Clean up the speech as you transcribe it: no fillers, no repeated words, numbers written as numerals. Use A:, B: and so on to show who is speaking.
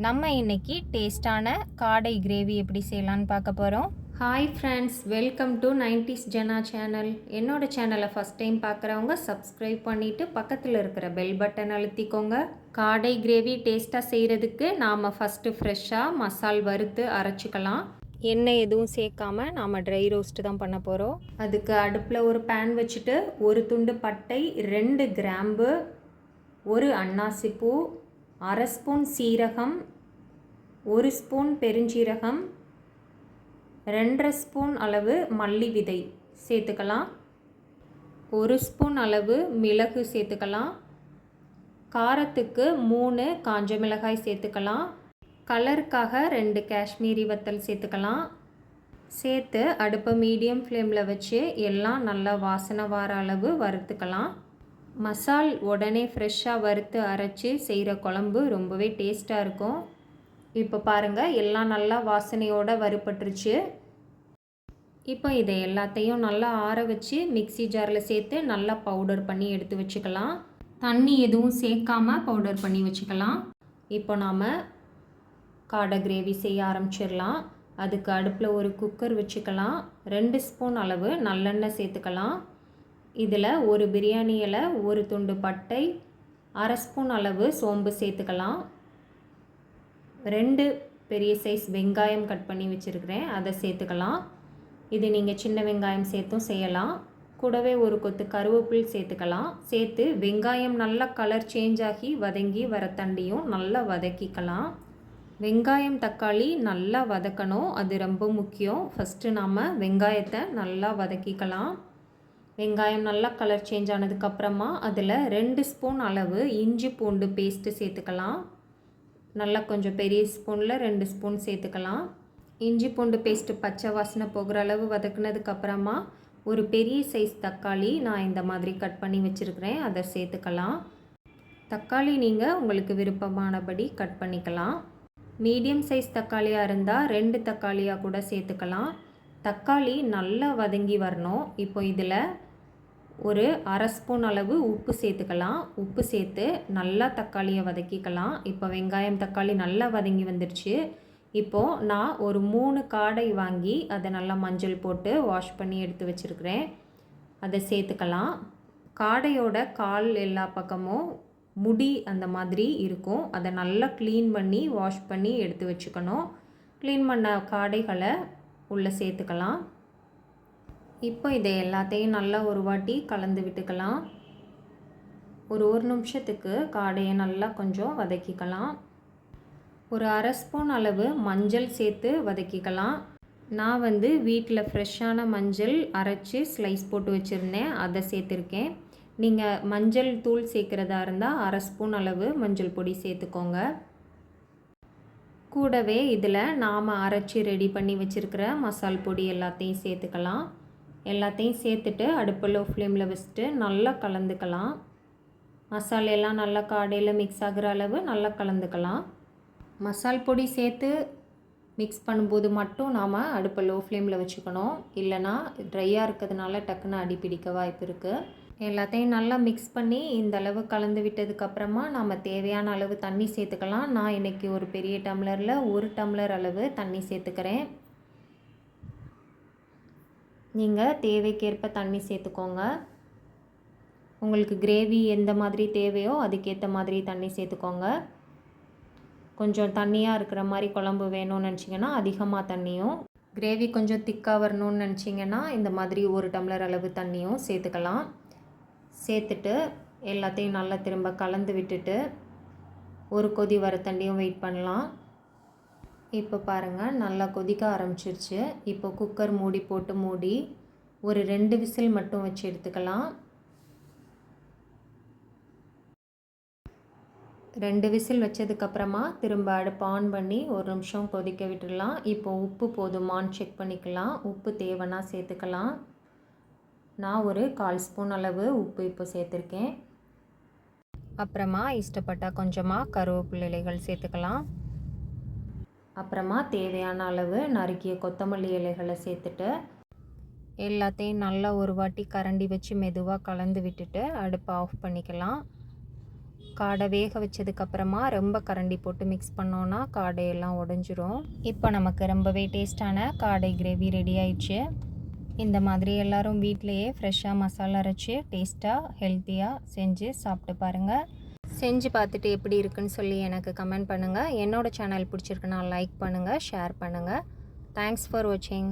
A: நம்ம இன்னைக்கு டேஸ்டான காடை கிரேவி எப்படி செய்யலான்னு பார்க்க போகிறோம். Hi friends, welcome to 90s Jana channel. என்னோடய சேனலை ஃபஸ்ட் டைம் பார்க்குறவங்க சப்ஸ்கிரைப் பண்ணிவிட்டு பக்கத்தில் இருக்கிற பெல் பட்டன் அழுத்திக்கோங்க. காடை கிரேவி டேஸ்ட்டாக செய்கிறதுக்கு நாம் ஃபஸ்ட்டு ஃப்ரெஷ்ஷாக மசால் வறுத்து அரைச்சிக்கலாம். எண்ணெய் எதுவும் சேர்க்காமல் நாம் ட்ரை ரோஸ்ட்டு தான் பண்ண போகிறோம். அதுக்கு அடுப்பில் ஒரு பேன் வச்சுட்டு ஒரு துண்டு பட்டை, 2 கிராம்பு, ஒரு அன்னாசிப்பூ, 1/2 ஸ்பூன் சீரகம், 1 ஸ்பூன் பெருஞ்சீரகம், 2.5 ஸ்பூன் அளவு மல்லி விதை சேர்த்துக்கலாம். 1 ஸ்பூன் அளவு மிளகு சேர்த்துக்கலாம். காரத்துக்கு 3 காஞ்ச மிளகாய் சேர்த்துக்கலாம். கலருக்காக 2 காஷ்மீரி வத்தல் சேர்த்துக்கலாம். சேர்த்து அடுப்பை மீடியம் ஃப்ளேமில் வச்சு எல்லாம் நல்லா வாசனை வர அளவு வறுத்துக்கலாம். மசால் உடனே ஃப்ரெஷ்ஷாக வறுத்து அரைச்சி செய்கிற குழம்பு ரொம்பவே டேஸ்ட்டாக இருக்கும். இப்போ பாருங்கள், எல்லாம் நல்லா வாசனையோடு வறுபட்டுருச்சு. இப்போ இதை எல்லாத்தையும் நல்லா ஆற வச்சு மிக்ஸி ஜாரில் சேர்த்து நல்லா பவுடர் பண்ணி எடுத்து வச்சுக்கலாம். தண்ணி எதுவும் சேர்க்காமல் பவுடர் பண்ணி வச்சுக்கலாம். இப்போ நாம் காடை கிரேவி செய்ய ஆரம்பிச்சிடலாம். அதுக்கு அடுப்பில் ஒரு குக்கர் வச்சுக்கலாம். 2 ஸ்பூன் அளவு நல்லெண்ணெய் சேர்த்துக்கலாம். இதில் ஒரு பிரியாணி இலை, ஒரு துண்டு பட்டை, 1/2 ஸ்பூன் அளவு சோம்பு சேர்த்துக்கலாம். 2 பெரிய சைஸ் வெங்காயம் கட் பண்ணி வச்சுருக்கிறேன், அதை சேர்த்துக்கலாம். இது நீங்கள் சின்ன வெங்காயம் சேர்த்தும் செய்யலாம். கூடவே ஒரு கொத்து கருவேப்பிலை சேர்த்துக்கலாம். சேர்த்து வெங்காயம் நல்லா கலர் சேஞ்ச் ஆகி வதங்கி வர தண்டியும் நல்லா வதக்கிக்கலாம். வெங்காயம் தக்காளி நல்லா வதக்கணும், அது ரொம்ப முக்கியம். ஃபஸ்ட்டு நாம் வெங்காயத்தை நல்லா வதக்கிக்கலாம். வெங்காயம் நல்லா கலர் சேஞ்ச் ஆனதுக்கப்புறமா அதில் 2 ஸ்பூன் அளவு இஞ்சி பூண்டு பேஸ்ட்டு சேர்த்துக்கலாம். நல்லா கொஞ்சம் பெரிய ஸ்பூனில் 2 ஸ்பூன் சேர்த்துக்கலாம். இஞ்சி பூண்டு பேஸ்ட்டு பச்சை வாசனை போகிற அளவு வதக்குனதுக்கப்புறமா ஒரு பெரிய சைஸ் தக்காளி நான் இந்த மாதிரி கட் பண்ணி வச்சுருக்கிறேன், அதை சேர்த்துக்கலாம். தக்காளி நீங்கள் உங்களுக்கு விருப்பமானபடி கட் பண்ணிக்கலாம். மீடியம் சைஸ் தக்காளியாக இருந்தால் 2 தக்காளியாக கூட சேர்த்துக்கலாம். தக்காளி நல்லா வதங்கி வரணும். இப்போ இதில் ஒரு 1/2 ஸ்பூன் அளவு உப்பு சேர்த்துக்கலாம். உப்பு சேர்த்து நல்லா தக்காளியை வதக்கிக்கலாம். இப்போ வெங்காயம் தக்காளி நல்லா வதங்கி வந்துடுச்சு. இப்போது நான் ஒரு 3 காடை வாங்கி அதை நல்லா மஞ்சள் போட்டு வாஷ் பண்ணி எடுத்து வச்சுருக்கிறேன், அதை சேர்த்துக்கலாம். காடையோட கால் எல்லா பக்கமும் முடி அந்த மாதிரி இருக்கும், அதை நல்லா க்ளீன் பண்ணி வாஷ் பண்ணி எடுத்து வச்சுக்கணும். க்ளீன் பண்ண காடைகளை உள்ளே சேர்த்துக்கலாம். இப்போ இதை எல்லாத்தையும் நல்லா ஒரு வாட்டி கலந்து விட்டுக்கலாம். ஒரு நிமிஷத்துக்கு காடையை நல்லா கொஞ்சம் வதக்கிக்கலாம். ஒரு 1/2 ஸ்பூன் அளவு மஞ்சள் சேர்த்து வதக்கிக்கலாம். நான் வீட்டில் ஃப்ரெஷ்ஷான மஞ்சள் அரைச்சி ஸ்லைஸ் போட்டு வச்சுருந்தேன், அதை சேர்த்துருக்கேன். நீங்கள் மஞ்சள் தூள் சேர்க்குறதா இருந்தால் 1/2 ஸ்பூன் அளவு மஞ்சள் பொடி சேர்த்துக்கோங்க. கூடவே இதில் நாம் அரைச்சி ரெடி பண்ணி வச்சுருக்கிற மசால் பொடி எல்லாத்தையும் சேர்த்துக்கலாம். எல்லாத்தையும் சேர்த்துட்டு அடுப்பு லோ ஃப்ளேமில் வச்சுட்டு நல்லா கலந்துக்கலாம். மசாலெல்லாம் நல்லா காடையில் மிக்ஸ் ஆகிற அளவு நல்லா கலந்துக்கலாம். மசால் பொடி சேர்த்து மிக்ஸ் பண்ணும்போது மட்டும் நாம் அடுப்பை லோ ஃப்ளேமில் வச்சுக்கணும், இல்லைனா ட்ரையாக இருக்கிறதுனால டக்குன்னு அடி பிடிக்க வாய்ப்பு இருக்குது. எல்லாத்தையும் நல்லா மிக்ஸ் பண்ணி இந்த அளவு கலந்து விட்டதுக்கப்புறமா நாம் தேவையான அளவு தண்ணி சேர்த்துக்கலாம். நான் இன்றைக்கி ஒரு பெரிய டம்ளரில் 1 டம்ளர் அளவு தண்ணி சேர்த்துக்கிறேன். நீங்கள் தேவைக்கேற்ப தண்ணி சேர்த்துக்கோங்க. உங்களுக்கு கிரேவி எந்த மாதிரி தேவையோ அதுக்கேற்ற மாதிரி தண்ணி சேர்த்துக்கோங்க. கொஞ்சம் தண்ணியாக இருக்கிற மாதிரி குழம்பு வேணும்னு நினச்சிங்கன்னா அதிகமாக தண்ணியும், கிரேவி கொஞ்சம் திக்காக வரணும்னு நினச்சிங்கன்னா இந்த மாதிரி 1 டம்ளர் அளவு தண்ணியும் சேர்த்துக்கலாம். சேர்த்துட்டு எல்லாத்தையும் நல்லா திரும்ப கலந்து விட்டுட்டு ஒரு கொதி வர தண்டியும் வெயிட் பண்ணலாம். இப்போ பாருங்கள், நல்லா கொதிக்க ஆரம்பிச்சிருச்சு. இப்போ குக்கர் மூடி போட்டு மூடி ஒரு 2 விசில் மட்டும் வச்சு எடுத்துக்கலாம். 2 விசில் வச்சதுக்கப்புறமா திரும்ப அடுப்பு ஆன் பண்ணி 1 நிமிஷம் கொதிக்க விட்டுடலாம். இப்போ உப்பு போதுமான்னு செக் பண்ணிக்கலாம். உப்பு தேவைன்னா சேர்த்துக்கலாம். நான் ஒரு 1/4 ஸ்பூன் அளவு உப்பு இப்போ சேர்த்துருக்கேன். அப்புறமா இஷ்டப்பட்டால் கொஞ்சமாக கருவேப்பிலை இலைகள் சேர்த்துக்கலாம். அப்புறமா தேவையான அளவு நறுக்கிய கொத்தமல்லி இலைகளை சேர்த்துட்டு எல்லாத்தையும் நல்லா ஒரு வாட்டி கரண்டி வச்சு மெதுவாக கலந்து விட்டுட்டு அடுப்பை ஆஃப் பண்ணிக்கலாம். காடை வேக வச்சதுக்கப்புறமா ரொம்ப கரண்டி போட்டு மிக்ஸ் பண்ணோன்னா காடையெல்லாம் உடஞ்சிரும். இப்போ நமக்கு ரொம்பவே டேஸ்டான காடை கிரேவி ரெடி ஆயிடுச்சு. இந்த மாதிரி எல்லோரும் வீட்டிலையே ஃப்ரெஷ்ஷாக மசாலா அரைச்சி டேஸ்ட்டாக ஹெல்த்தியாக செஞ்சு சாப்பிட்டு பாருங்கள். செஞ்சு பார்த்துட்டு எப்படி இருக்குன்னு சொல்லி எனக்கு கமெண்ட் பண்ணுங்கள். என்னோடய சேனல் பிடிச்சிருக்குன்னா லைக் பண்ணுங்கள், ஷேர் பண்ணுங்கள். தேங்க்ஸ் ஃபார் வாட்சிங்.